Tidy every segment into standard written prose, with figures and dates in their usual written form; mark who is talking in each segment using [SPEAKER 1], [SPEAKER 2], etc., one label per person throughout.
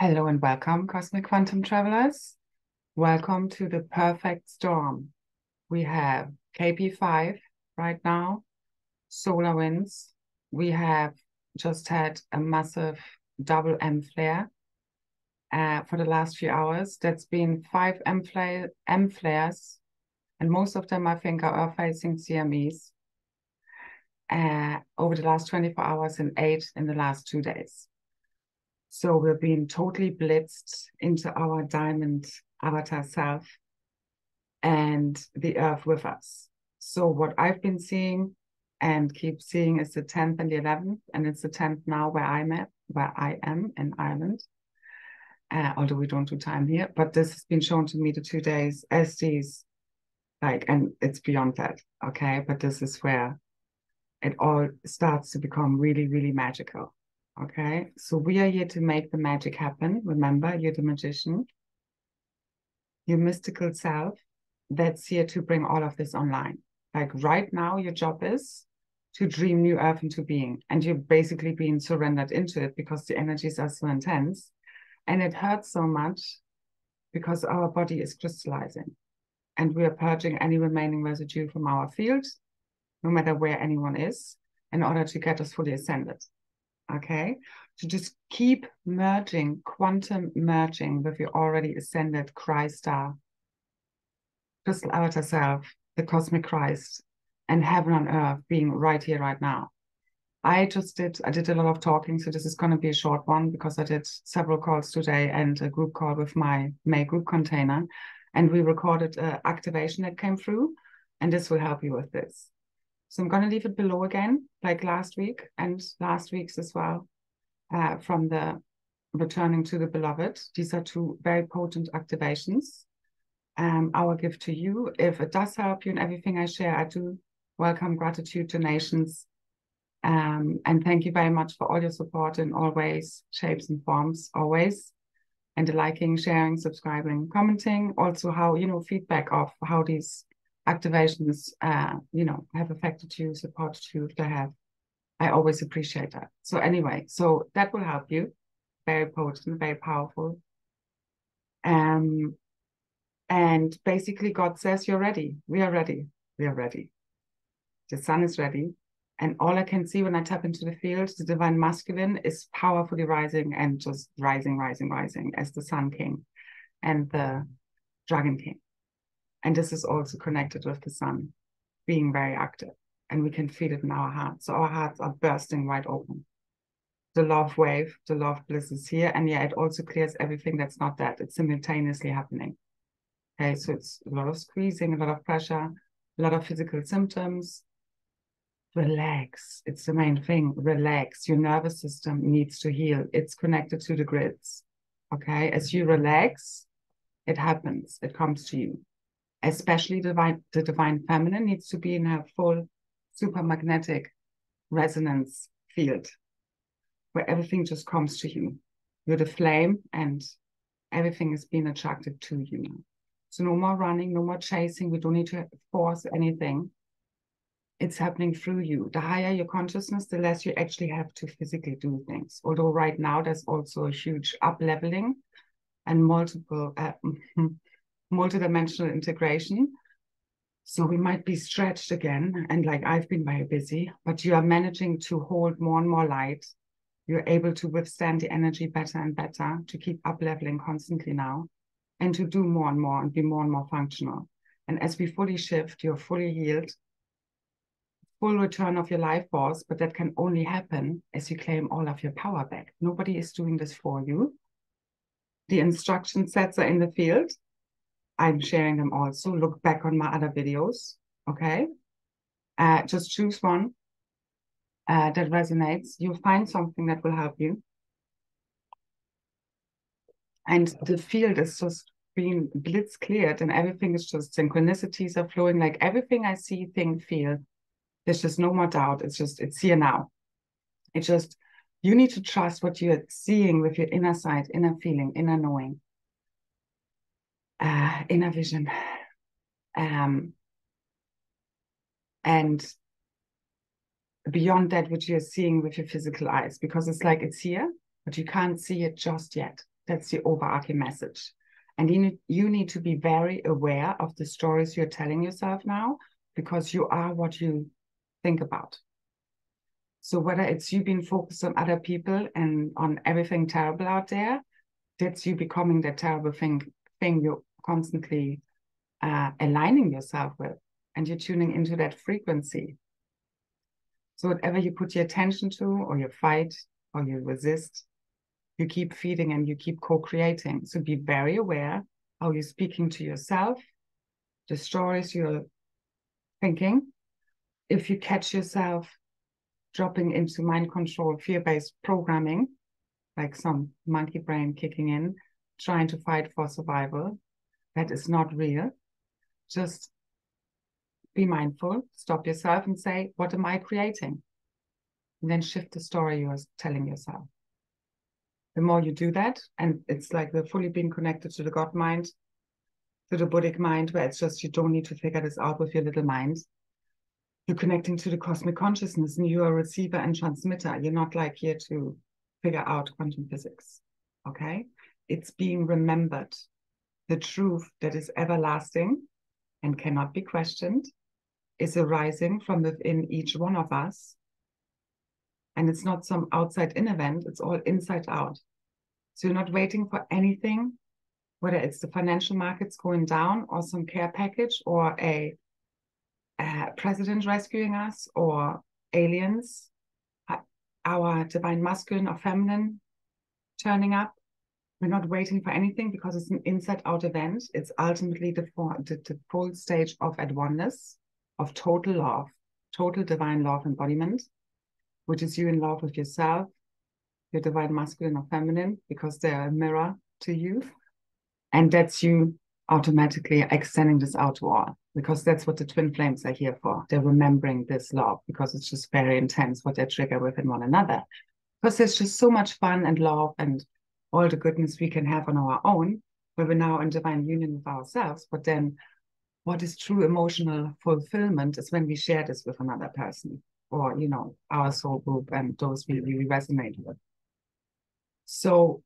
[SPEAKER 1] Hello and welcome, Cosmic Quantum Travelers. Welcome to the perfect storm. We have KP5 right now, solar winds. We have just had a massive double M flare for the last few hours. That's been 5 M flares, and most of them, I think, are Earth-facing CMEs over the last 24 hours and 8 in the last 2 days. So we're being totally blitzed into our diamond avatar self and the earth with us. So what I've been seeing and keep seeing is the 10th and the 11th, and it's the 10th now where I am in Ireland. Although we don't do time here, but this has been shown to me the 2 days as these, and it's beyond that, okay? But this is where it all starts to become really, really magical. Okay, so we are here to make the magic happen. Remember, you're the magician, your mystical self that's here to bring all of this online. Like right now, your job is to dream new earth into being, and you're basically being surrendered into it because the energies are so intense and it hurts so much because our body is crystallizing and we are purging any remaining residue from our field, no matter where anyone is, in order to get us fully ascended. Okay, to just keep merging, quantum merging with your already ascended Christ star, crystal avatar self, the cosmic Christ, and heaven on earth being right here, right now. I did a lot of talking, so this is going to be a short one because I did several calls today and a group call with my May group container, and we recorded an activation that came through, and this will help you with this. So I'm going to leave it below again, like last week and last week's as well, from the Returning to the Beloved. These are two very potent activations. Our gift to you, if it does help you in everything I share, I do welcome gratitude donations. And thank you very much for all your support in all ways, shapes and forms, always. And the liking, sharing, subscribing, commenting. Also how, feedback of how these activations, have affected you, supported you, if they have. I always appreciate that. So anyway, so that will help you. Very potent, very powerful. And basically God says, you're ready. We are ready. We are ready. The sun is ready. And all I can see when I tap into the field, the divine masculine is powerfully rising and just rising, rising, rising as the Sun King and the Dragon King. And this is also connected with the sun being very active, and we can feel it in our hearts. So our hearts are bursting wide open. The love wave, the love bliss is here. And yeah, it also clears everything that's not that. It's simultaneously happening. Okay, so it's a lot of squeezing, a lot of pressure, a lot of physical symptoms. Relax. It's the main thing. Relax. Your nervous system needs to heal. It's connected to the grids. Okay, as you relax, it happens. It comes to you. Especially the divine feminine needs to be in her full supermagnetic resonance field where everything just comes to you. You're the flame and everything is being attracted to you now. So no more running, no more chasing. We don't need to force anything. It's happening through you. The higher your consciousness, the less you actually have to physically do things. Although right now there's also a huge up-leveling and multidimensional integration. So we might be stretched again. And like I've been very busy, but you are managing to hold more and more light. You're able to withstand the energy better and better, to keep up leveling constantly now, and to do more and more and be more and more functional. And as we fully shift, you're fully healed, full return of your life force, but that can only happen as you claim all of your power back. Nobody is doing this for you. The instruction sets are in the field. I'm sharing them also. Look back on my other videos, okay? Just choose one that resonates. You'll find something that will help you. And the field is just being blitz cleared and everything is just synchronicities are flowing. Like everything I see, think, feel, there's just no more doubt. It's here now. It's just, you need to trust what you're seeing with your inner sight, inner feeling, inner knowing, inner vision. And beyond that, what you're seeing with your physical eyes, because it's like it's here, but you can't see it just yet. That's the overarching message. And you need to be very aware of the stories you're telling yourself now, because you are what you think about. So whether it's you being focused on other people and on everything terrible out there, that's you becoming that terrible thing you're constantly aligning yourself with, and you're tuning into that frequency. So whatever you put your attention to, or you fight, or you resist, you keep feeding and you keep co-creating. So be very aware how you're speaking to yourself, the stories you're thinking. If you catch yourself dropping into mind control, fear-based programming, like some monkey brain kicking in, trying to fight for survival, that is not real. Just be mindful, stop yourself and say, what am I creating? And then shift the story you're telling yourself. The more you do that, and it's like the fully being connected to the God mind, to the Buddhic mind, where it's just you don't need to figure this out with your little mind. You're connecting to the cosmic consciousness, and you're a receiver and transmitter. You're not like here to figure out quantum physics, okay? It's being remembered. The truth that is everlasting and cannot be questioned is arising from within each one of us. And it's not some outside-in event, it's all inside out. So you're not waiting for anything, whether it's the financial markets going down or some care package or a president rescuing us or aliens, our divine masculine or feminine turning up. We're not waiting for anything because it's an inside-out event. It's ultimately the full stage of at oneness, of total love, total divine love embodiment, which is you in love with yourself, your divine masculine or feminine, because they're a mirror to you. And that's you automatically extending this out to all, because that's what the twin flames are here for. They're remembering this love because it's just very intense what they trigger within one another. Because there's just so much fun and love and all the goodness we can have on our own, where we're now in divine union with ourselves. But then what is true emotional fulfillment is when we share this with another person, or, you know, our soul group and those we really resonate with. So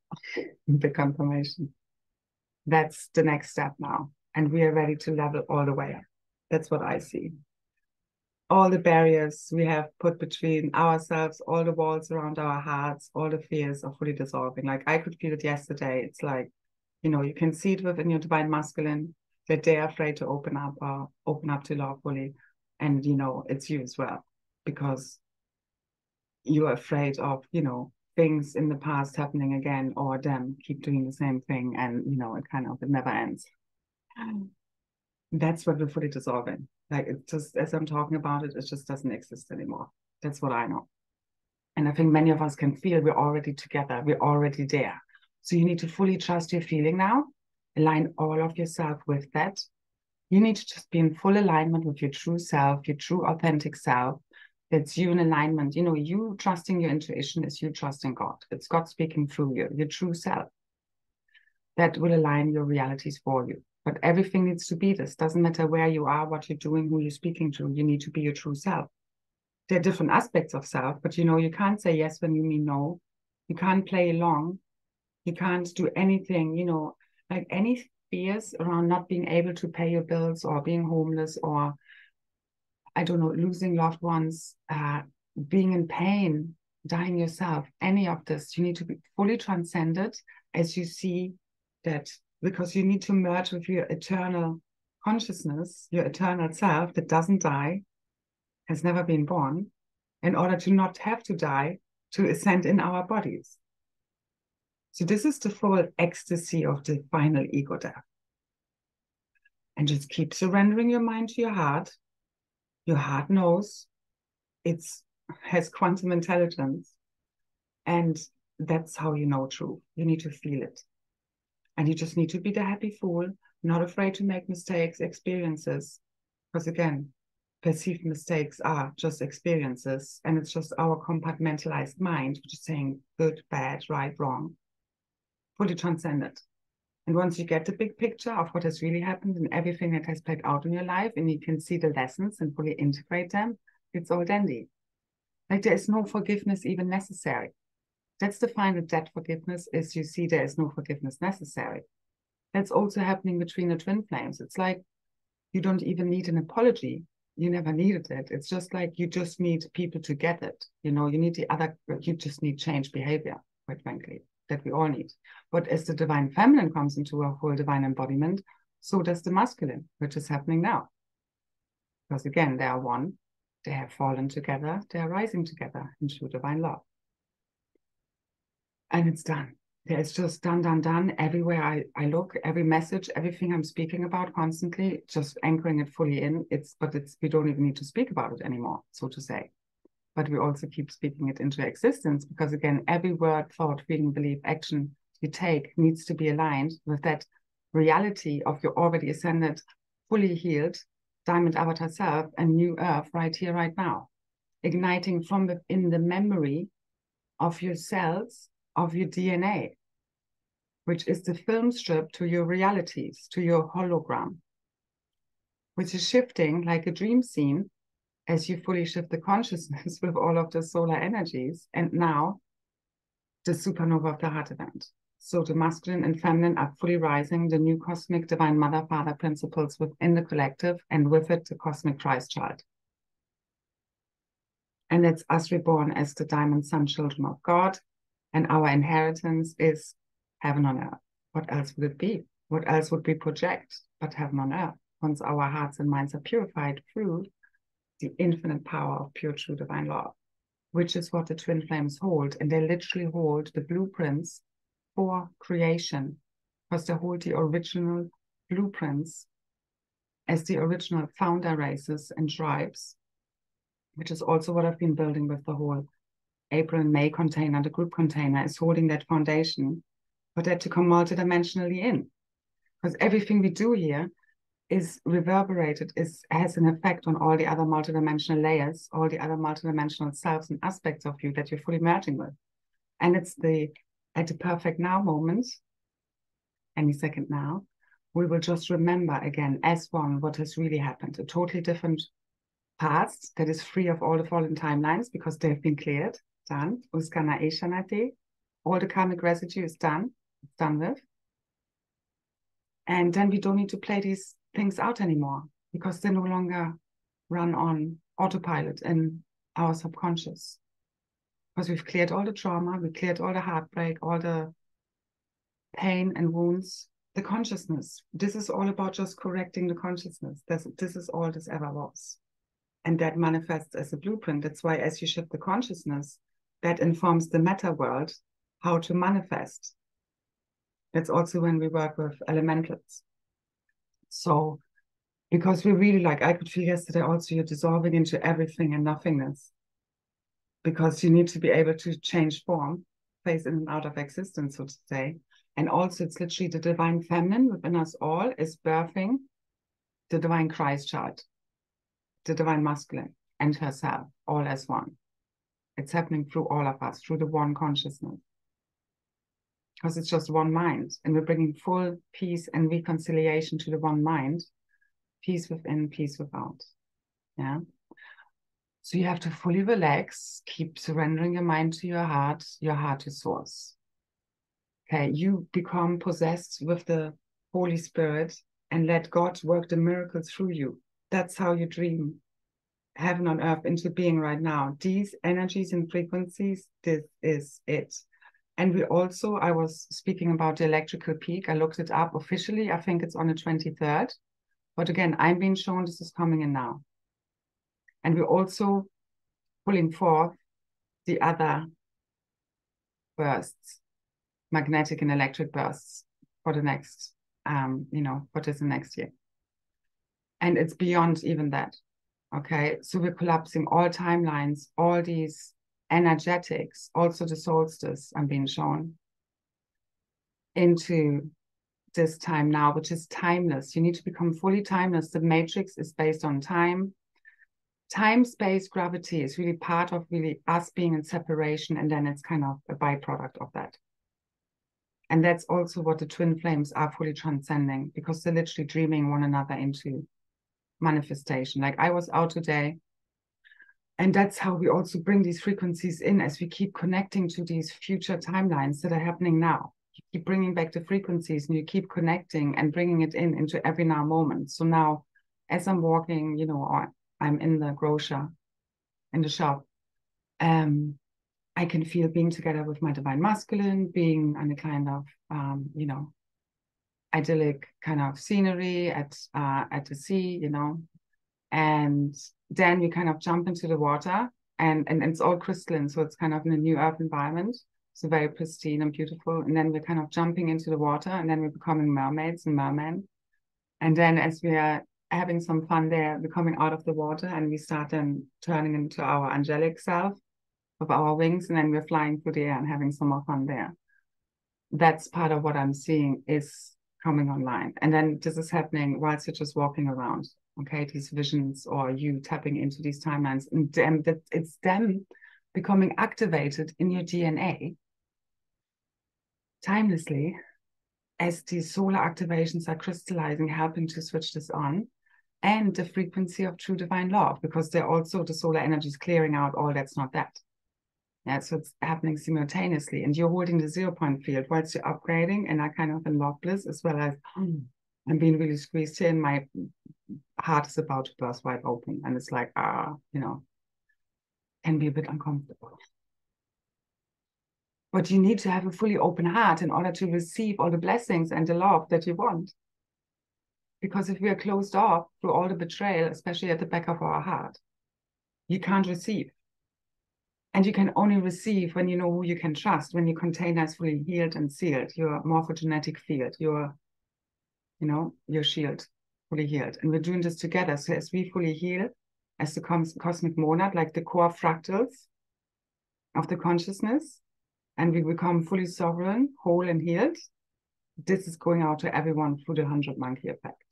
[SPEAKER 1] the confirmation, that's the next step now. And we are ready to level all the way up. That's what I see. All the barriers we have put between ourselves, all the walls around our hearts, all the fears are fully dissolving. Like I could feel it yesterday. It's like, you know, you can see it within your divine masculine that they're afraid to open up to love fully. And, you know, it's you as well, because you're afraid of, you know, things in the past happening again, or them keep doing the same thing. And, you know, it never ends. That's what we're fully dissolving. Like, it just, as I'm talking about it, it just doesn't exist anymore. That's what I know. And I think many of us can feel we're already together. We're already there. So you need to fully trust your feeling now. Align all of yourself with that. You need to just be in full alignment with your true self, your true authentic self. That's you in alignment. You know, you trusting your intuition is you trusting God. It's God speaking through you, your true self. That will align your realities for you. But everything needs to be this. Doesn't matter where you are, what you're doing, who you're speaking to. You need to be your true self. There are different aspects of self, but you know, you can't say yes when you mean no. You can't play along. You can't do anything, you know, like any fears around not being able to pay your bills or being homeless or, I don't know, losing loved ones, being in pain, dying yourself, any of this, you need to be fully transcended as you see that, because you need to merge with your eternal consciousness, your eternal self that doesn't die, has never been born, in order to not have to die, to ascend in our bodies. So this is the full ecstasy of the final ego death. And just keep surrendering your mind to your heart. Your heart knows, it has quantum intelligence. And that's how you know truth. You need to feel it. And you just need to be the happy fool, not afraid to make mistakes, experiences. Because again, perceived mistakes are just experiences. And it's just our compartmentalized mind, which is saying good, bad, right, wrong. Fully transcended. And once you get the big picture of what has really happened and everything that has played out in your life, and you can see the lessons and fully integrate them, it's all dandy. Like there is no forgiveness even necessary. That's defined with that forgiveness is you see there is no forgiveness necessary. That's also happening between the twin flames. It's like you don't even need an apology. You never needed it. It's just like you just need people to get it. You know, you need you just need change behavior, quite frankly, that we all need. But as the divine feminine comes into a whole divine embodiment, so does the masculine, which is happening now. Because again, they are one, they have fallen together, they are rising together in true divine love. And it's done. It's just done. Everywhere I look, every message, everything I'm speaking about constantly, just anchoring it fully in. We don't even need to speak about it anymore, so to say. But we also keep speaking it into existence because again, every word, thought, feeling, belief, action you take needs to be aligned with that reality of your already ascended, fully healed, diamond avatar self and new earth right here, right now. Igniting from within the memory of your cells, of your DNA, which is the film strip to your realities, to your hologram, which is shifting like a dream scene as you fully shift the consciousness with all of the solar energies. And now the supernova of the heart event. So the masculine and feminine are fully rising, the new cosmic divine mother, father principles within the collective, and with it, the cosmic Christ child. And it's us reborn as the diamond sun children of God. And our inheritance is heaven on earth. What else would it be? What else would we project but heaven on earth? Once our hearts and minds are purified through the infinite power of pure, true divine love, which is what the twin flames hold. And they literally hold the blueprints for creation, because they hold the original blueprints as the original founder races and tribes, which is also what I've been building with the whole April and May container. The group container is holding that foundation for that to come multidimensionally in. Because everything we do here is reverberated, has an effect on all the other multidimensional layers, all the other multidimensional selves and aspects of you that you're fully merging with. And it's at the perfect now moment, any second now, we will just remember again as one what has really happened, a totally different past that is free of all the fallen timelines because they've been cleared, done. Uskana Eshanati, all the karmic residue is done, it's done with. And then we don't need to play these things out anymore because they no longer run on autopilot in our subconscious. Because we've cleared all the trauma, we cleared all the heartbreak, all the pain and wounds, the consciousness. This is all about just correcting the consciousness. This is all this ever was. And that manifests as a blueprint. That's why as you shift the consciousness, that informs the meta world how to manifest. That's also when we work with elementals. So, because we really I could feel yesterday also you're dissolving into everything and nothingness. Because you need to be able to change form, phase in and out of existence, so to say. And also it's literally the divine feminine within us all is birthing the divine Christ child, the divine masculine and herself, all as one. It's happening through all of us, through the one consciousness. Because it's just one mind. And we're bringing full peace and reconciliation to the one mind. Peace within, peace without. Yeah. So you have to fully relax, keep surrendering your mind to your heart to source. Okay, you become possessed with the Holy Spirit and let God work the miracles through you. That's how you dream heaven on earth into being right now. These energies and frequencies, this is it. And we also, I was speaking about the electrical peak. I looked it up officially. I think it's on the 23rd. But again, I'm being shown this is coming in now. And we're also pulling forth the other bursts, magnetic and electric bursts for the next, what is the next year. And it's beyond even that. Okay, so we're collapsing all timelines, all these energetics, also the solstice I'm being shown into this time now, which is timeless. You need to become fully timeless. The matrix is based on time. Time, space, gravity is really part of really us being in separation, and then it's kind of a byproduct of that. And that's also what the twin flames are fully transcending, because they're literally dreaming one another into manifestation. Like I was out today And that's how we also bring these frequencies in as we keep connecting to these future timelines that are happening now. You keep bringing back the frequencies and you keep connecting and bringing it in into every now moment. So now, as I'm walking, you know, or I'm in the grocer, in the shop, I can feel being together with my divine masculine, being on a kind of, you know, idyllic kind of scenery at the sea, you know, and then we kind of jump into the water, and it's all crystalline, so it's kind of in a new earth environment, so very pristine and beautiful. And then we're kind of jumping into the water, and then we're becoming mermaids and mermen. And then as we are having some fun there, we're coming out of the water, and we start then turning into our angelic self of our wings, and then we're flying through the air and having some more fun there. That's part of what I'm seeing is coming online. And then this is happening whilst you're just walking around. Okay, these visions, or you tapping into these timelines, and it's them becoming activated in your DNA timelessly as these solar activations are crystallizing, helping to switch this on, and the frequency of true divine love, because they're also, the solar energy is clearing out all that's not that. Yeah, so it's happening simultaneously, and you're holding the 0-point field whilst you're upgrading, and I kind of in love bliss, as well as I'm being really squeezed here, and my heart is about to burst wide open, and it's like, you know, can be a bit uncomfortable. But you need to have a fully open heart in order to receive all the blessings and the love that you want. Because if we are closed off through all the betrayal, especially at the back of our heart, you can't receive. And you can only receive when you know who you can trust, when your container is fully healed and sealed, your morphogenetic field, your, you know, your shield fully healed. And we're doing this together. So as we fully heal, as the cosmic monad, like the core fractals of the consciousness, and we become fully sovereign, whole and healed, this is going out to everyone through the 100 monkey effect.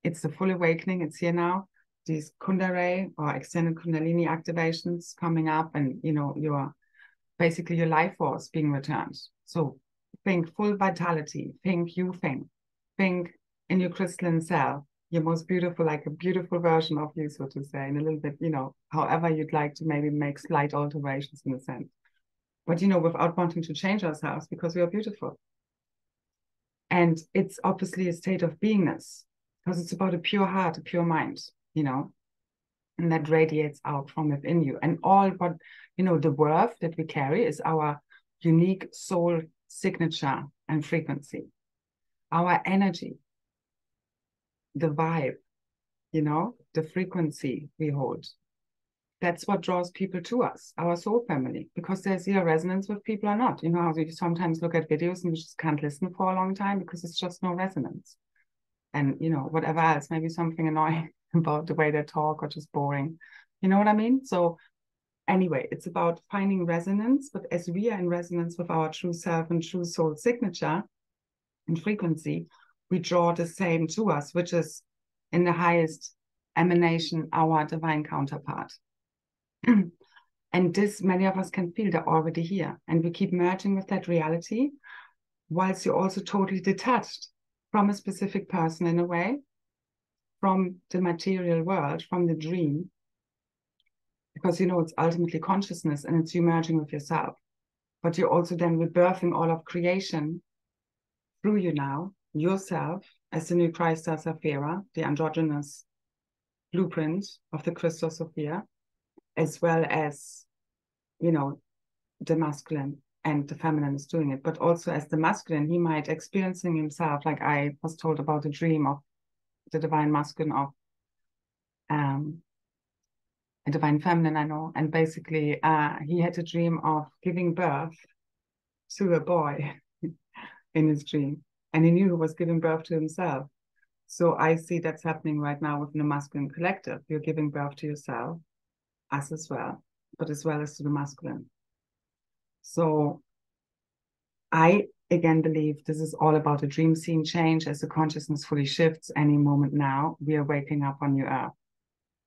[SPEAKER 1] It's the full awakening. It's here now. These Kundalini or extended Kundalini activations coming up, and you know, your basically your life force being returned. So think full vitality, think in your crystalline self, your most beautiful, like a beautiful version of you, so to say, and a little bit, you know, however you'd like to maybe make slight alterations in a sense. But you know, without wanting to change ourselves, because we are beautiful. And it's obviously a state of beingness, because it's about a pure heart, a pure mind, you know, and that radiates out from within you. And all what, you know, the worth that we carry is our unique soul signature and frequency, our energy, the vibe, you know, the frequency we hold. That's what draws people to us, our soul family, because there's either resonance with people or not. You know how you sometimes look at videos and you just can't listen for a long time because it's just no resonance. And, you know, whatever else, maybe something annoying about the way they talk or just boring. You know what I mean? So anyway, it's about finding resonance, but as we are in resonance with our true self and true soul signature and frequency, we draw the same to us, which is in the highest emanation, our divine counterpart. And this, many of us can feel they're already here. And we keep merging with that reality, whilst you're also totally detached from a specific person in a way, from the material world, from the dream. Because, you know, it's ultimately consciousness and it's you merging with yourself. But you're also then rebirthing all of creation through you now, yourself, as the new Kryst Saphira, the androgynous blueprint of the Crystal Sophia, as well as, you know, the masculine and the feminine is doing it, but also as the masculine, he might experiencing himself, like I was told about the dream of the divine masculine of a divine feminine, I know, and basically he had a dream of giving birth to a boy in his dream, and he knew he was giving birth to himself. So I see that's happening right now within the masculine collective. You're giving birth to yourself, us as well, but as well as to the masculine. So I, again, believe this is all about a dream scene change. As the consciousness fully shifts any moment now, we are waking up on new earth.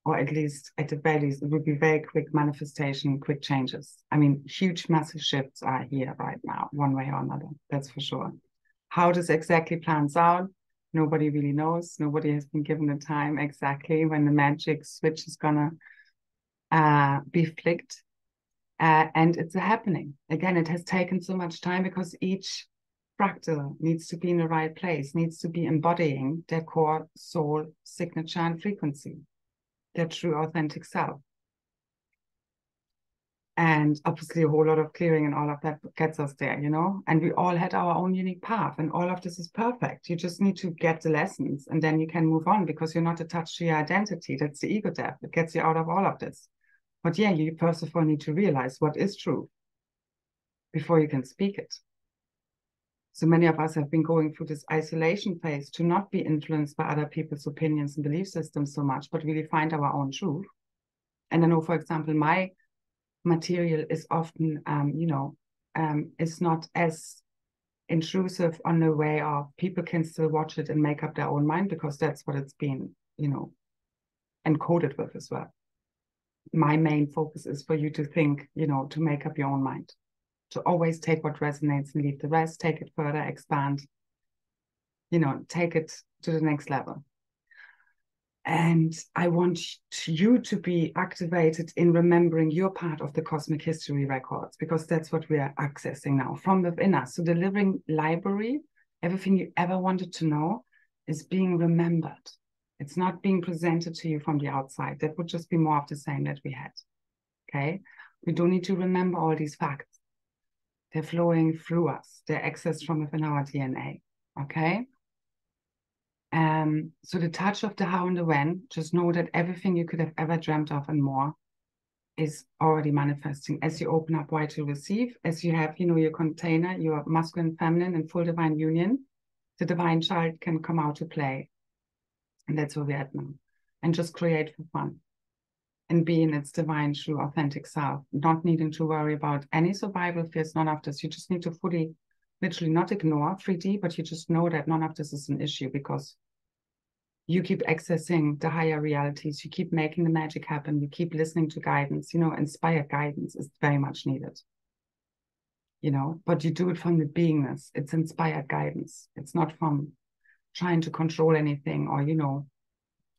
[SPEAKER 1] Or at least at the very least, it would be very quick manifestation, quick changes. I mean, huge, massive shifts are here right now, one way or another, that's for sure. How this exactly plans out, nobody really knows. Nobody has been given the time exactly when the magic switch is gonna be flicked. And it's a happening. Again, it has taken so much time because each fractal needs to be in the right place, needs to be embodying their core soul signature and frequency, their true authentic self. And obviously a whole lot of clearing and all of that gets us there, you know, and we all had our own unique path and all of this is perfect. You just need to get the lessons and then you can move on because you're not attached to your identity. That's the ego death. It gets you out of all of this. But yeah, you first of all need to realize what is true before you can speak it. So many of us have been going through this isolation phase to not be influenced by other people's opinions and belief systems so much, but really find our own truth. And I know, for example, my material is often, is not as intrusive on the way of people can still watch it and make up their own mind because that's what it's been, encoded with as well. My main focus is for you to think, to make up your own mind, to always take what resonates and leave the rest, take it further, expand, take it to the next level. And I want you to be activated in remembering your part of the cosmic history records, because that's what we are accessing now from within us. So the living library, everything you ever wanted to know is being remembered. It's not being presented to you from the outside. That would just be more of the same that we had, okay? We don't need to remember all these facts. They're flowing through us. They're accessed from within our DNA, okay? So the touch of the how and the when, just know that everything you could have ever dreamt of and more is already manifesting as you open up wide to receive, as you have, your container, your masculine, feminine, and full divine union, the divine child can come out to play. And that's where we're at now. And just create for fun and be in its divine, true, authentic self, not needing to worry about any survival fears, none of this. You just need to fully, literally not ignore 3D, but you just know that none of this is an issue because you keep accessing the higher realities, you keep making the magic happen, you keep listening to guidance, inspired guidance is very much needed, but you do it from the beingness. It's inspired guidance. It's not from trying to control anything or,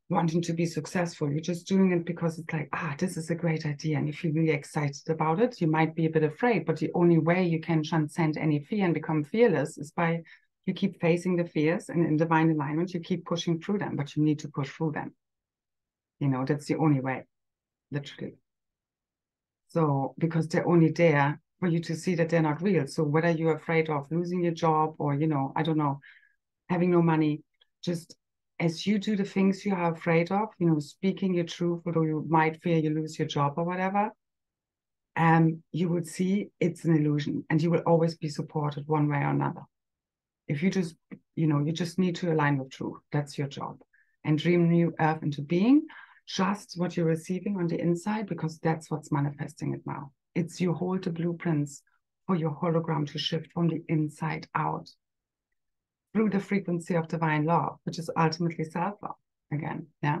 [SPEAKER 1] wanting to be successful. You're just doing it because it's like, this is a great idea. And you feel really excited about it. You might be a bit afraid, but the only way you can transcend any fear and become fearless is by you keep facing the fears and in divine alignment, you keep pushing through them, but you need to push through them. That's the only way, literally. So, because they're only there for you to see that they're not real. So whether you're afraid of losing your job or, I don't know, having no money, just as you do the things you are afraid of, speaking your truth, although you might fear you lose your job or whatever, you would see it's an illusion and you will always be supported one way or another. If you just, you just need to align with truth. That's your job. And dream new earth into being. Trust what you're receiving on the inside because that's what's manifesting it now. It's you hold the blueprints for your hologram to shift from the inside out through the frequency of divine love, which is ultimately self-love again, yeah?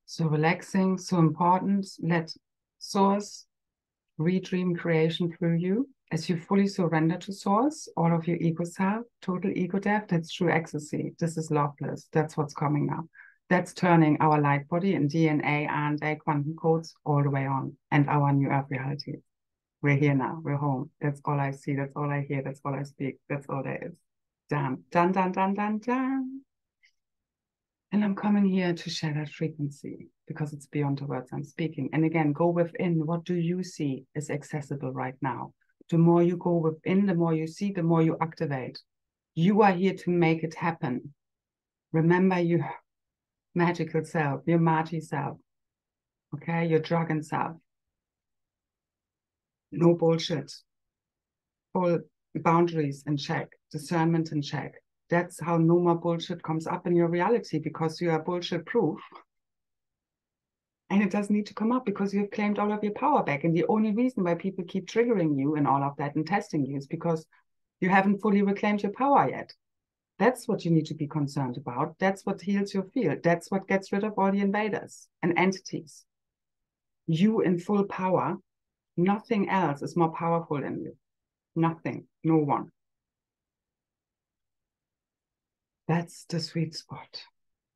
[SPEAKER 1] So relaxing, so important. Let source redream creation through you. As you fully surrender to source, all of your ego self, total ego death, that's true ecstasy. This is loveless. That's what's coming now. That's turning our light body and DNA and quantum codes all the way on and our new earth reality. We're here now. We're home. That's all I see. That's all I hear. That's all I speak. That's all there is. Done, done, done, done, done, done. And I'm coming here to share that frequency because it's beyond the words I'm speaking. And again, go within. What do you see is accessible right now? The more you go within, the more you see, the more you activate. You are here to make it happen. Remember your magical self, your Magi self, okay? Your dragon self. No bullshit. Full boundaries in check, discernment in check. That's how no more bullshit comes up in your reality because you are bullshit proof. And it doesn't need to come up because you have claimed all of your power back. And the only reason why people keep triggering you and all of that and testing you is because you haven't fully reclaimed your power yet. That's what you need to be concerned about. That's what heals your field. That's what gets rid of all the invaders and entities. You in full power, nothing else is more powerful than you. Nothing, no one. That's the sweet spot.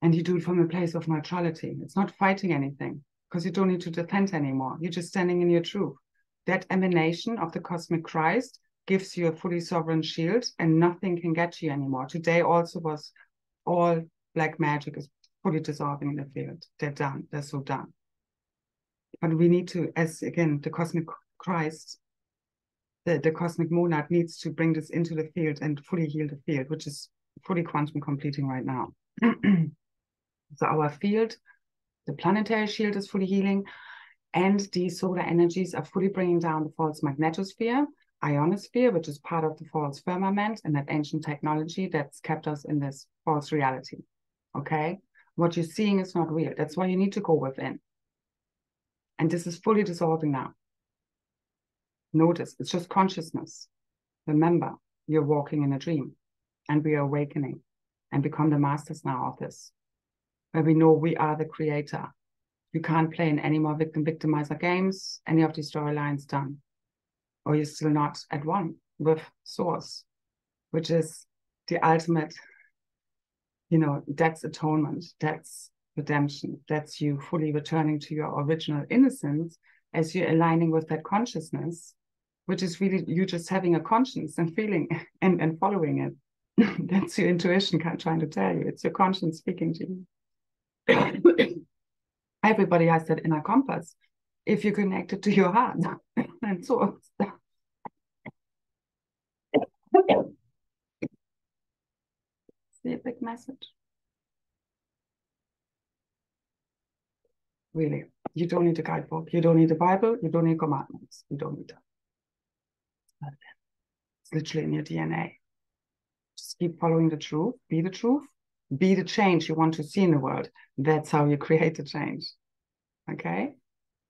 [SPEAKER 1] And you do it from a place of neutrality. It's not fighting anything. because you don't need to defend anymore. You're just standing in your truth. That emanation of the cosmic Christ gives you a fully sovereign shield, and nothing can get to you anymore. Today also was all black magic is fully dissolving in the field. They're done. They're so done. But we need to, as again, the cosmic Christ, the cosmic monad needs to bring this into the field and fully heal the field, which is fully quantum completing right now. So our field, the planetary shield is fully healing, and the solar energies are fully bringing down the false magnetosphere, ionosphere, which is part of the false firmament and that ancient technology that's kept us in this false reality. Okay? What you're seeing is not real. That's why you need to go within. And this is fully dissolving now. Notice, it's just consciousness. Remember, you're walking in a dream, and we are awakening and become the masters now of this, where we know we are the creator. You can't play in any more victimizer games, any of these storylines done. Or you're still not at one with Source, which is the ultimate, that's atonement, that's redemption, that's you fully returning to your original innocence as you're aligning with that consciousness, which is really you just having a conscience and feeling and following it. That's your intuition trying to tell you. It's your conscience speaking to you. Everybody has that inner compass if you're connected to your heart and Source. See a big message. Really, you don't need a guidebook. You don't need a Bible. You don't need commandments. You don't need that. It's literally in your DNA. Just keep following the truth. Be the change you want to see in the world. That's how you create the change. Okay?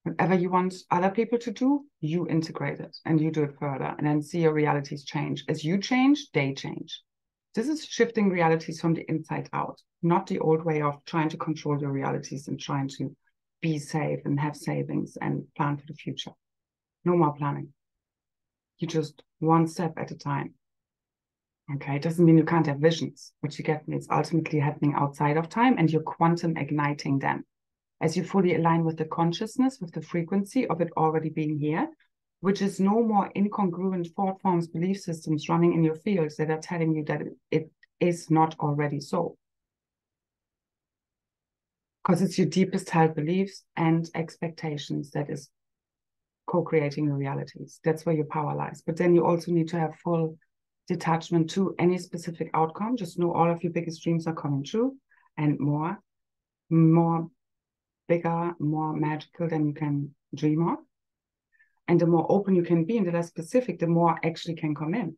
[SPEAKER 1] Whatever you want other people to do, you integrate it and you do it further, and then see your realities change. As you change, they change. This is shifting realities from the inside out, not the old way of trying to control your realities and trying to be safe and have savings and plan for the future. No more planning. You just one step at a time. Okay, it doesn't mean you can't have visions, but you get me. It's ultimately happening outside of time, and you're quantum igniting them. As you fully align with the consciousness, with the frequency of it already being here, which is no more incongruent thought forms, belief systems running in your fields that are telling you that it is not already so. Because it's your deepest held beliefs and expectations that is co-creating your realities. That's where your power lies. But then you also need to have full detachment to any specific outcome. Just know all of your biggest dreams are coming true, and more bigger, more magical than you can dream of. And the more open you can be and the less specific, the more actually can come in.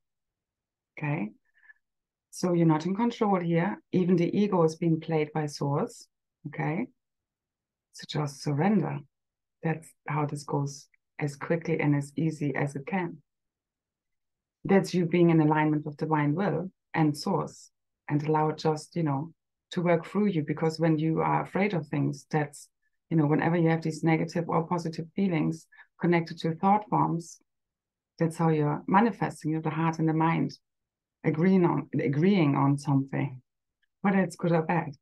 [SPEAKER 1] Okay? So you're not in control here. Even the ego is being played by Source. Okay? So just surrender. That's how this goes as quickly and as easy as it can. That's you being in alignment with divine will and Source, and allow it just, to work through you. Because when you are afraid of things, that's, whenever you have these negative or positive feelings connected to thought forms, that's how you're manifesting, the heart and the mind agreeing on something, whether it's good or bad.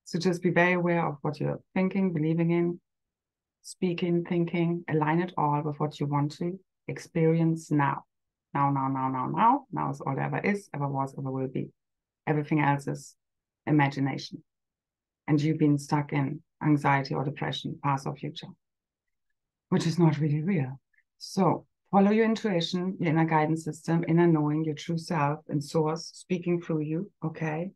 [SPEAKER 1] So just be very aware of what you're thinking, believing in, speaking, thinking, align it all with what you want to experience now. Now is all there ever is, ever was, ever will be. Everything else is imagination. And you've been stuck in anxiety or depression, past or future, which is not really real. So follow your intuition, your inner guidance system, inner knowing, your true self and Source speaking through you, okay?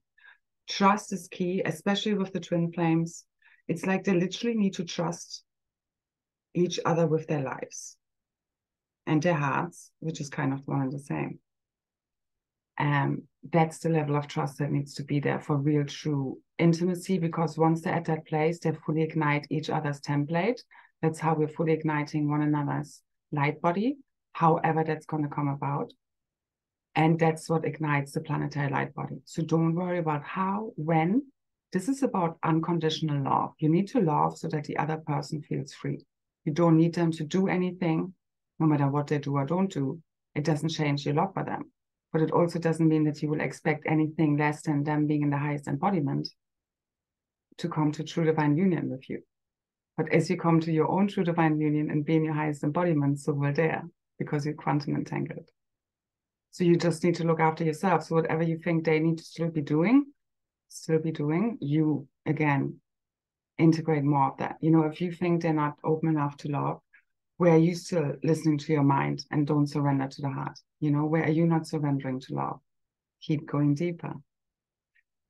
[SPEAKER 1] Trust is key, especially with the twin flames. It's like they literally need to trust each other with their lives and their hearts, which is kind of one and the same. That's the level of trust that needs to be there for real, true intimacy, because once they're at that place, they fully ignite each other's template. That's how we're fully igniting one another's light body, however that's going to come about. And that's what ignites the planetary light body. So don't worry about how, when. This is about unconditional love. You need to love so that the other person feels free. You don't need them to do anything, no matter what they do or don't do. It doesn't change your love for them. But it also doesn't mean that you will expect anything less than them being in the highest embodiment to come to true divine union with you. But as you come to your own true divine union and be in your highest embodiment, so will there, because you're quantum entangled. So you just need to look after yourself. So whatever you think they need to still be doing, you, again, integrate more of that. You know, if you think they're not open enough to love, where are you still listening to your mind and don't surrender to the heart? You know, where are you not surrendering to love? Keep going deeper.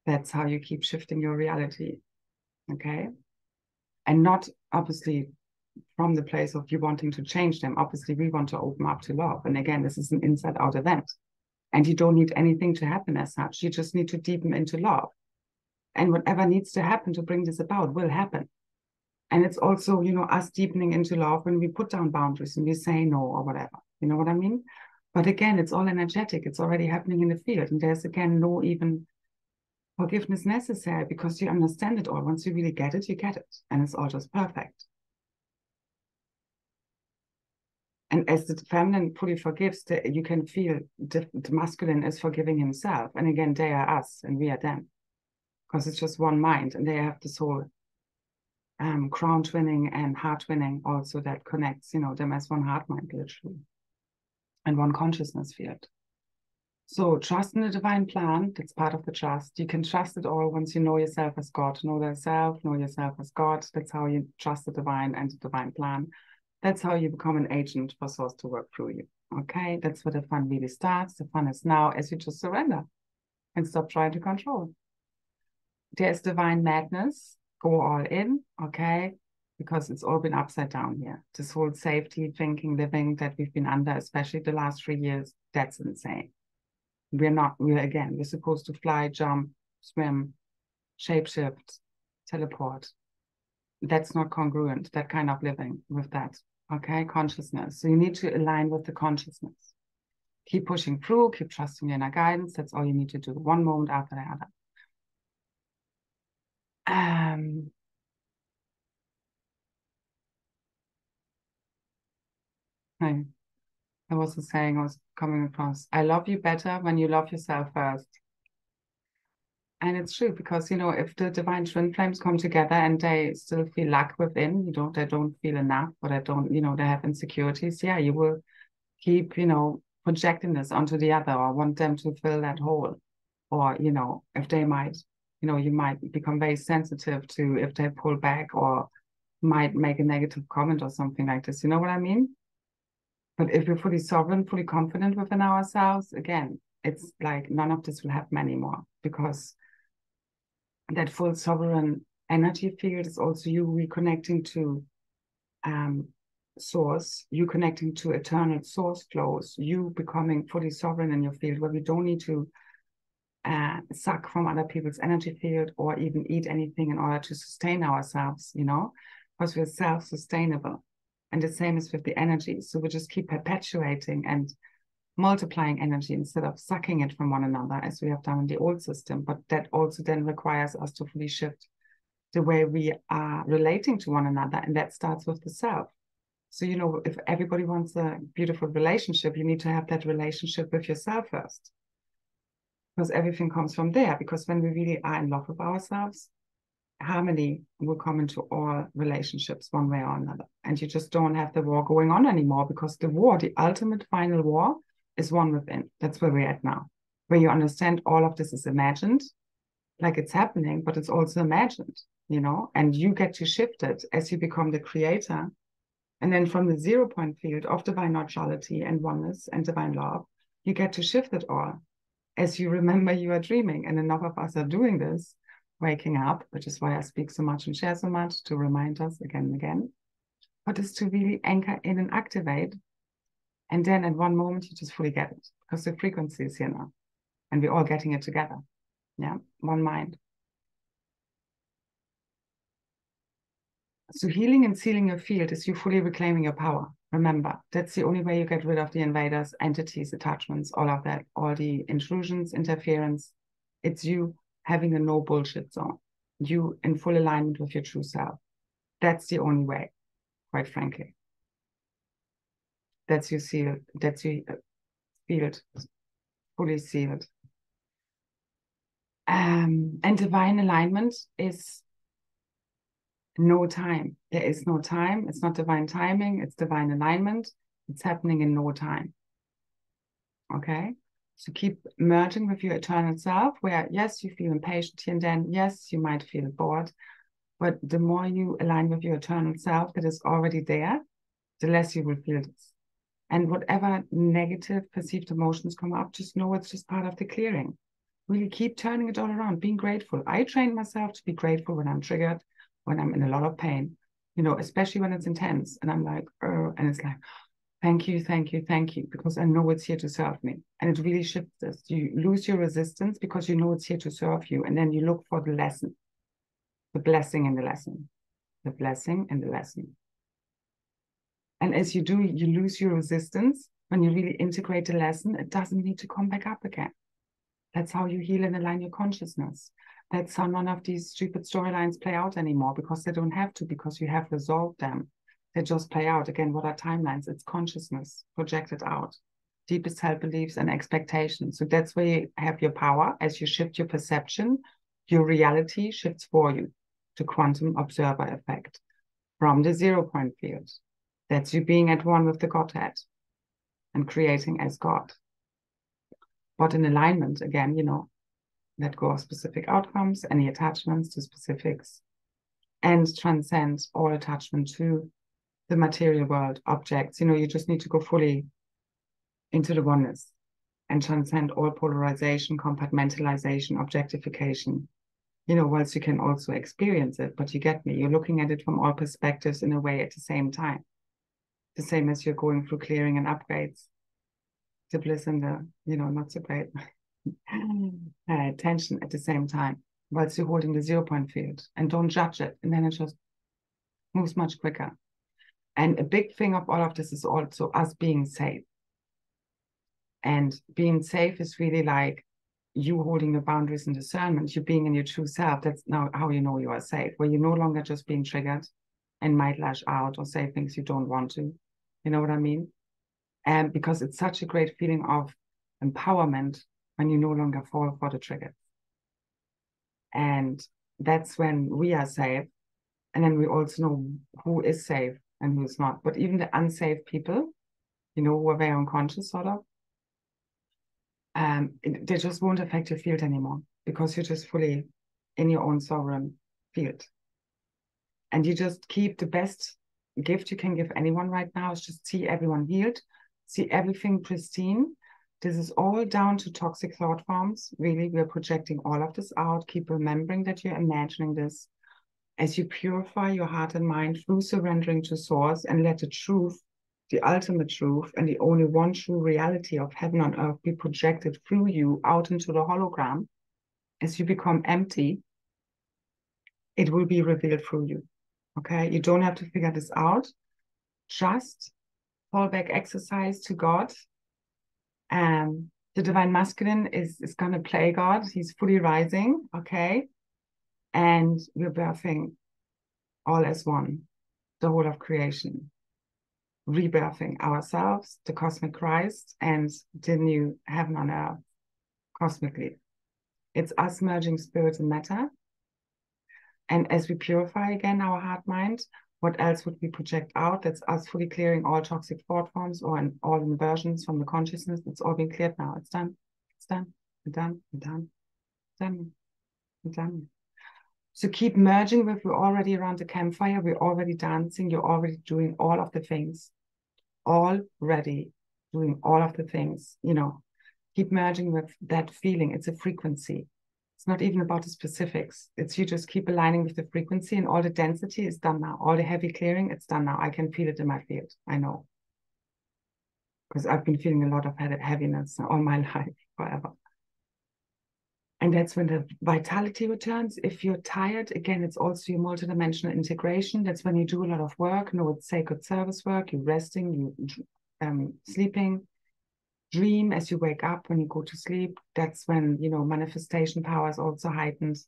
[SPEAKER 1] That's how you keep shifting your reality. Okay? And not obviously from the place of you wanting to change them. Obviously, we want to open up to love. And again, this is an inside-out event. And you don't need anything to happen as such. You just need to deepen into love. And whatever needs to happen to bring this about will happen. And it's also, you know, us deepening into love when we put down boundaries and we say no or whatever. You know what I mean? But again, it's all energetic. It's already happening in the field. And there's, again, no even forgiveness necessary because you understand it all. Once you really get it, you get it. And it's all just perfect. And as the feminine fully forgives, you can feel the masculine is forgiving himself. And again, they are us and we are them. Because it's just one mind. And they have this whole crown twinning and heart twinning also that connects, you know, them as one heart mind, literally. And one consciousness field. So trust in the divine plan. That's part of the trust. You can trust it all once you know yourself as God. Know yourself as God. That's how you trust the divine and the divine plan. That's how you become an agent for source to work through you. Okay, that's where the fun really starts. The fun is now as you just surrender and stop trying to control. There's divine madness. Go all in, okay? Because it's all been upside down here. This whole safety thinking, living that we've been under, especially the last 3 years, that's insane. We're supposed to fly, jump, swim, shapeshift, teleport. That's not congruent, that kind of living with that. Okay, consciousness. So you need to align with the consciousness. Keep pushing through, keep trusting your inner guidance. That's all you need to do, one moment after the other. I was saying, I was coming across, I love you better when you love yourself first. And it's true because, you know, if the divine twin flames come together and they still feel lack within, you know, they don't feel enough or they don't, you know, they have insecurities, yeah, you will keep, you know, projecting this onto the other or want them to fill that hole. Or, you know, if they might, you know, you might become very sensitive to if they pull back or might make a negative comment or something like this. You know what I mean? But if we're fully sovereign, fully confident within ourselves, again, it's like none of this will happen anymore because that full sovereign energy field is also you reconnecting to source, you connecting to eternal source flows, you becoming fully sovereign in your field where we don't need to suck from other people's energy field or even eat anything in order to sustain ourselves, you know, because we're self-sustainable. And the same is with the energy. So we just keep perpetuating and multiplying energy instead of sucking it from one another as we have done in the old system. But that also then requires us to fully shift the way we are relating to one another. And that starts with the self. So, you know, if everybody wants a beautiful relationship, you need to have that relationship with yourself first. Because everything comes from there. Because when we really are in love with ourselves, harmony will come into all relationships one way or another. And you just don't have the war going on anymore because the war, the ultimate final war, is one within. That's where we're at now. Where you understand all of this is imagined, like it's happening, but it's also imagined, you know, and you get to shift it as you become the creator. And then from the 0 point field of divine neutrality and oneness and divine love, you get to shift it all as you remember you are dreaming. And enough of us are doing this, waking up, which is why I speak so much and share so much to remind us again and again. But it's to really anchor in and activate. And then at one moment, you just fully get it because the frequency is here now. And we're all getting it together. Yeah, one mind. So healing and sealing your field is you fully reclaiming your power. Remember, that's the only way you get rid of the invaders, entities, attachments, all of that, all the intrusions, interference. It's you having a no bullshit zone. You in full alignment with your true self. That's the only way, quite frankly. That's your sealed, that's your field, fully sealed. And divine alignment is No time. There is no time. It's not divine timing. It's divine alignment. It's happening in no time. Okay? So keep merging with your eternal self, where, yes, you feel impatient here and then. Yes, you might feel bored. But the more you align with your eternal self that is already there, the less you will feel this. And whatever negative perceived emotions come up, just know it's just part of the clearing. Really keep turning it all around, being grateful. I trained myself to be grateful when I'm triggered, when I'm in a lot of pain, you know, especially when it's intense. And I'm like, and it's like, thank you, thank you, thank you, because I know it's here to serve me. And it really shifts this. You lose your resistance because you know it's here to serve you. And then you look for the lesson, the blessing in the lesson, the blessing in the lesson. And as you do, you lose your resistance. When you really integrate the lesson, it doesn't need to come back up again. That's how you heal and align your consciousness. That's how none of these stupid storylines play out anymore, because they don't have to, because you have resolved them. They just play out. Again, what are timelines? It's consciousness projected out, deepest held beliefs and expectations. So that's where you have your power. As you shift your perception, your reality shifts for you to quantum observer effect from the 0 point field. That's you being at one with the Godhead and creating as God. But in alignment, again, you know, let go of specific outcomes, any attachments to specifics, and transcend all attachment to the material world, objects. You know, you just need to go fully into the oneness and transcend all polarization, compartmentalization, objectification. You know, whilst you can also experience it, but you get me, you're looking at it from all perspectives in a way at the same time. The same as you're going through clearing and upgrades, the bliss and the, you know, not so great tension at the same time, whilst you're holding the 0 point field, and don't judge it. And then it just moves much quicker. And a big thing of all of this is also us being safe. And being safe is really like you holding your boundaries and discernment, you being in your true self. That's now how you know you are safe, where you're no longer just being triggered and might lash out or say things you don't want to. You know what I mean? And because it's such a great feeling of empowerment when you no longer fall for the triggers. And that's when we are safe. And then we also know who is safe and who's not. But even the unsafe people, you know, who are very unconscious sort of, they just won't affect your field anymore, because you're just fully in your own sovereign field. And you just keep the best gift you can give anyone right now is just see everyone healed, see everything pristine. This is all down to toxic thought forms. Really, we're projecting all of this out. Keep remembering that you're imagining this. As you purify your heart and mind through surrendering to source, and let the truth, the ultimate truth, and the only one true reality of heaven on earth be projected through you out into the hologram. As you become empty, it will be revealed through you. Okay? You don't have to figure this out. Just fall back exercise to God. The divine masculine is going to play God. He's fully rising. Okay? And we're birthing all as one, the whole of creation, rebirthing ourselves, the cosmic Christ, and the new heaven on earth cosmically. It's us merging spirit and matter. And as we purify again our heart mind, what else would we project out? That's us fully clearing all toxic thought forms or all inversions from the consciousness. It's all been cleared now. It's done. It's done. We're done. We're done. Done. We're done. So keep merging with, we're already around the campfire, we're already dancing, you're already doing all of the things. Already doing all of the things, you know. Keep merging with that feeling. It's a frequency. It's not even about the specifics. It's you just keep aligning with the frequency, and all the density is done now. All the heavy clearing, it's done now. I can feel it in my field. I know. Because I've been feeling a lot of heaviness all my life, forever. And that's when the vitality returns. If you're tired, again, it's also your multidimensional integration. That's when you do a lot of work. No, it's sacred service work. You're resting, you sleeping, dream as you wake up. When you go to sleep, that's when, you know, manifestation power is also heightened.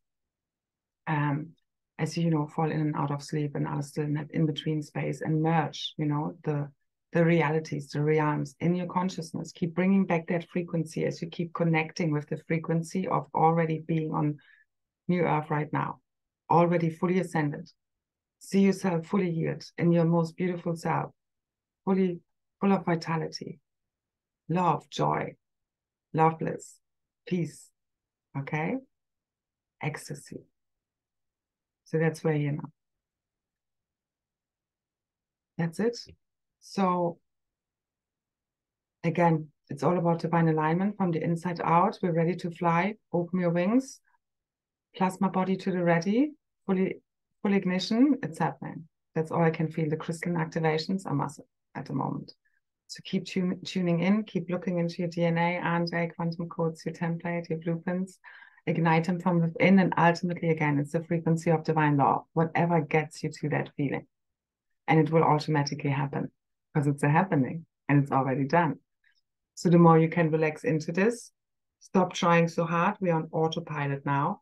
[SPEAKER 1] As you, you know, fall in and out of sleep and are still in that in-between space and merge, you know, the realities, the realms in your consciousness. Keep bringing back that frequency as you keep connecting with the frequency of already being on New Earth right now, already fully ascended. See yourself fully healed in your most beautiful self, fully full of vitality, love, joy, loveless, peace, okay? Ecstasy. So that's where you're now. That's it. So again, it's all about divine alignment from the inside out. We're ready to fly. Open your wings. Plasma body to the ready. Full ignition. It's happening. That's all I can feel. The crystalline activations are massive at the moment. So keep tuning in. Keep looking into your DNA and quantum codes, your template, your blueprints. Ignite them from within. And ultimately, again, it's the frequency of divine law. Whatever gets you to that feeling. And it will automatically happen because it's a happening and it's already done. So the more you can relax into this, stop trying so hard. We're on autopilot now.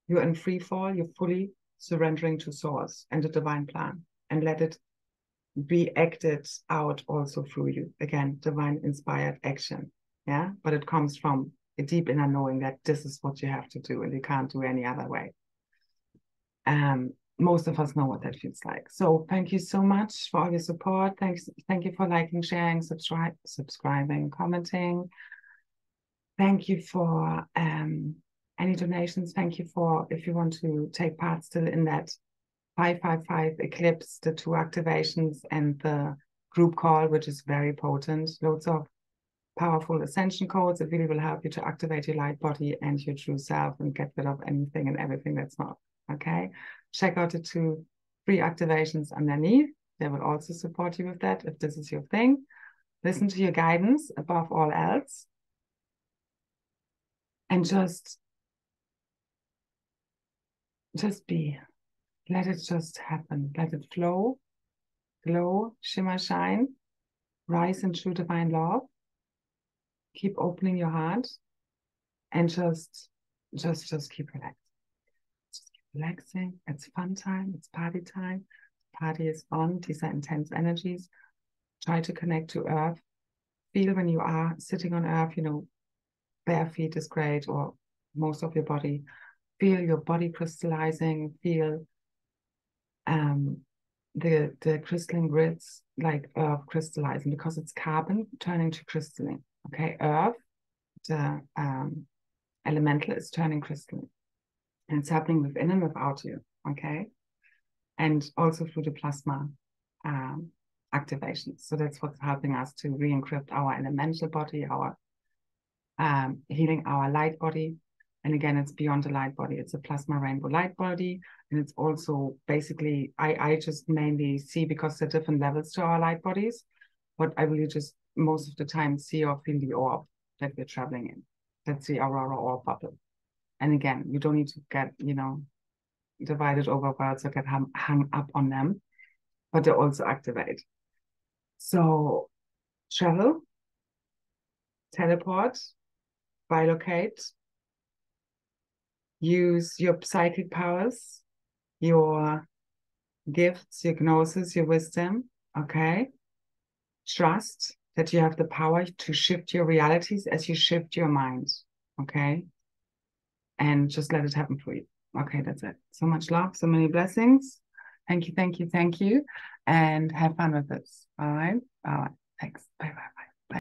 [SPEAKER 1] You're in free fall. You're fully surrendering to source and the divine plan, and let it be acted out also through you. Again, divine inspired action. Yeah. But it comes from a deep inner knowing that this is what you have to do and you can't do any other way. Most of us know what that feels like. So thank you so much for all your support. Thank you for liking, sharing, subscribing, commenting. Thank you for any donations. Thank you for, if you want to take part still in that 555 eclipse, the 2 activations and the group call, which is very potent. Loads of powerful ascension codes. It really will help you to activate your light body and your true self and get rid of anything and everything that's not. Okay, check out the 2 free activations underneath. They will also support you with that if this is your thing. Listen to your guidance above all else. And just be. Let it just happen. Let it flow, glow, shimmer, shine, rise in true divine love. Keep opening your heart and just keep relaxing. Relaxing. It's fun time. It's party time. Party is on. These are intense energies. Try to connect to earth. Feel when you are sitting on earth, bare feet is great, or most of your body. Feel your body crystallizing. Feel the crystalline grids like earth crystallizing, because it's carbon turning to crystalline. Okay, earth, the elemental, is turning crystalline. And it's happening within and without you, okay? And also through the plasma activations. So that's what's helping us to re-encrypt our elemental body, our healing our light body. And again, it's beyond the light body. It's a plasma rainbow light body. And it's also basically, I just mainly see, because there are different levels to our light bodies, what I really just most of the time see or feel the orb that we're traveling in. That's the Aurora orb bubble. And again, you don't need to get, divided over words or get hung up on them, but they also activate. So travel, teleport, bilocate, use your psychic powers, your gifts, your gnosis, your wisdom, okay? Trust that you have the power to shift your realities as you shift your mind, okay? And just let it happen for you. Okay, that's it. So much love, so many blessings. Thank you, thank you, thank you. And have fun with this. All right? All right. Thanks. Bye, bye, bye.